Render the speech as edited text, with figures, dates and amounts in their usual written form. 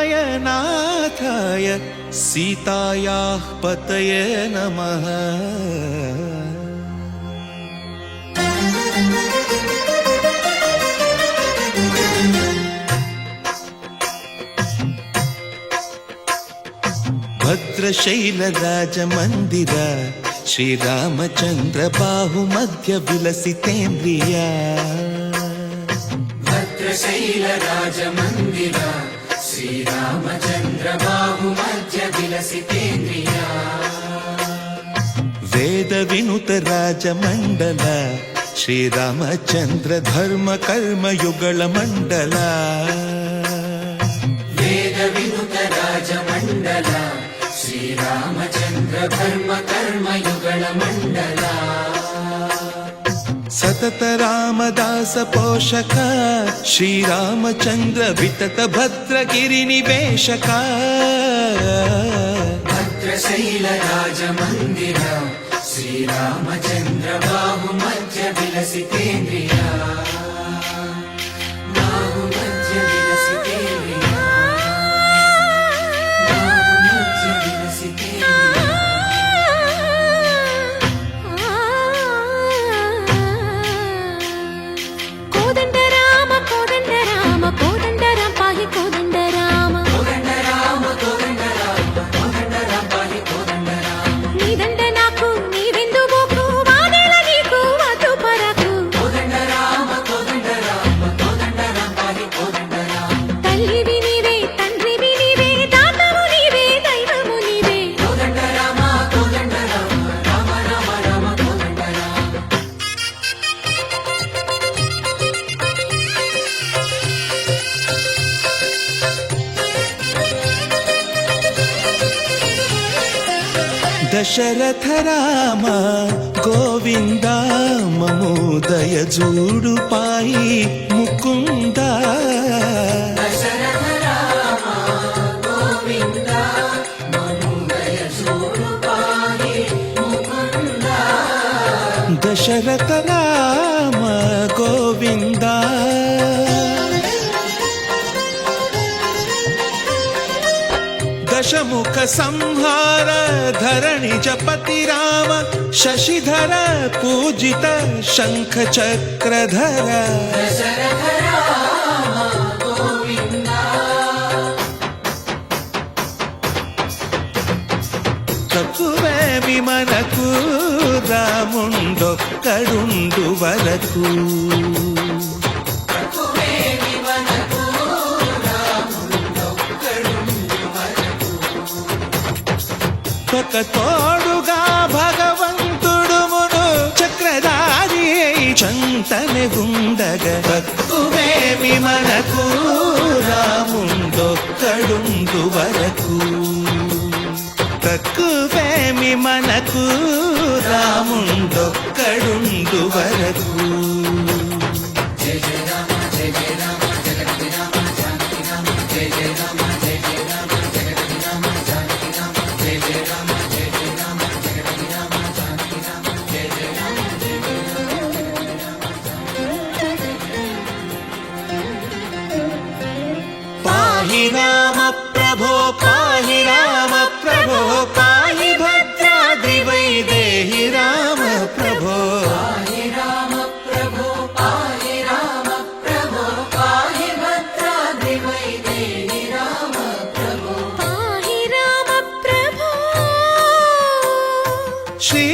रामाय नाथाय सीतायाः पतये नमः। भद्रशैलराजमन्दिर श्रीरामचन्द्र बाहुमध्य विलसितेन्द्रिया। भद्रशैलराजमन्दिर श्रीरामचन्द्र बाहुमध्य विलसितेन्द्रिया। वेदविनुत राजमण्डल श्रीरामचन्द्र धर्म कर्म युगल मण्डल। वेदविनुत राजमण्डल श्रीरामचन्द्र धर्म कर्म युगल मण्डल। सतत रामदास पोषक श्रीरामचन्द्र वितत भद्रगिरि निवेशक। भद्रशैल राजमन्दिर श्रीरामचन्द्र बाहुमध्य विलसितेन्द्रिया। बाहुमध्य विलसितेन्द्रिया। बाहुमध्य विलसितेन्द्रिया। कोदंड राम पाहि कोदंड राम। कोदंड राम पाहि कोदंड राम। नी दंड नाकु नीविंदु बोकु वादेल नीकु वतु परकु। कोदंड राम पाहि कोदंड राम। तल्लिवि नीवे तंड्रिवि नीवे दातवु नीवे दैवमु नीवे। कोदंड राम राम राम राम कोदंड राम। दशरथ राम गोविंद ममोदय जूडु पाई मुकुंद। दशरथ राम गोविंद ममोदय जूडु पाई मुकुंद। दशरथ राम गोविंद दशमुख संहार धरणि जपति राम शशिधर पूजित शंख चक्रधर। दशरथ राम गोविंद। తక్కువేమి మనకు రాముండొక్కడుండు వరకు। ఒక తోడుగా భగవంతుడుమును చక్రధారి చంతనే ఉండగ తక్కువేమి మనకు రాముండొక్కడుండు వరకు। తక్కువేమి మనకు రాముండొక్కడుండు వరకు। జయ జయ రామ జయ జయ రామ జగతి రామ జానకి రామ జయ జయ రామ జయ జయ రామ జగతి రామ జానకి రామ జయ జయ రామ జయ జయ రామ జగతి రామ జానకి రామ జయ జయ రామ జయ జయ రామ। పాహి రామ ప్రభో పాహి రామ ప్రభో పాహి భద్రాద్రి వైదేహి రామ ప్రభో। పాహి రామ ప్రభో పాహి రామ ప్రభో పాహి భద్రాద్రి వైదేహి రామ ప్రభో। पाहि राम प्रभो। శ్రీ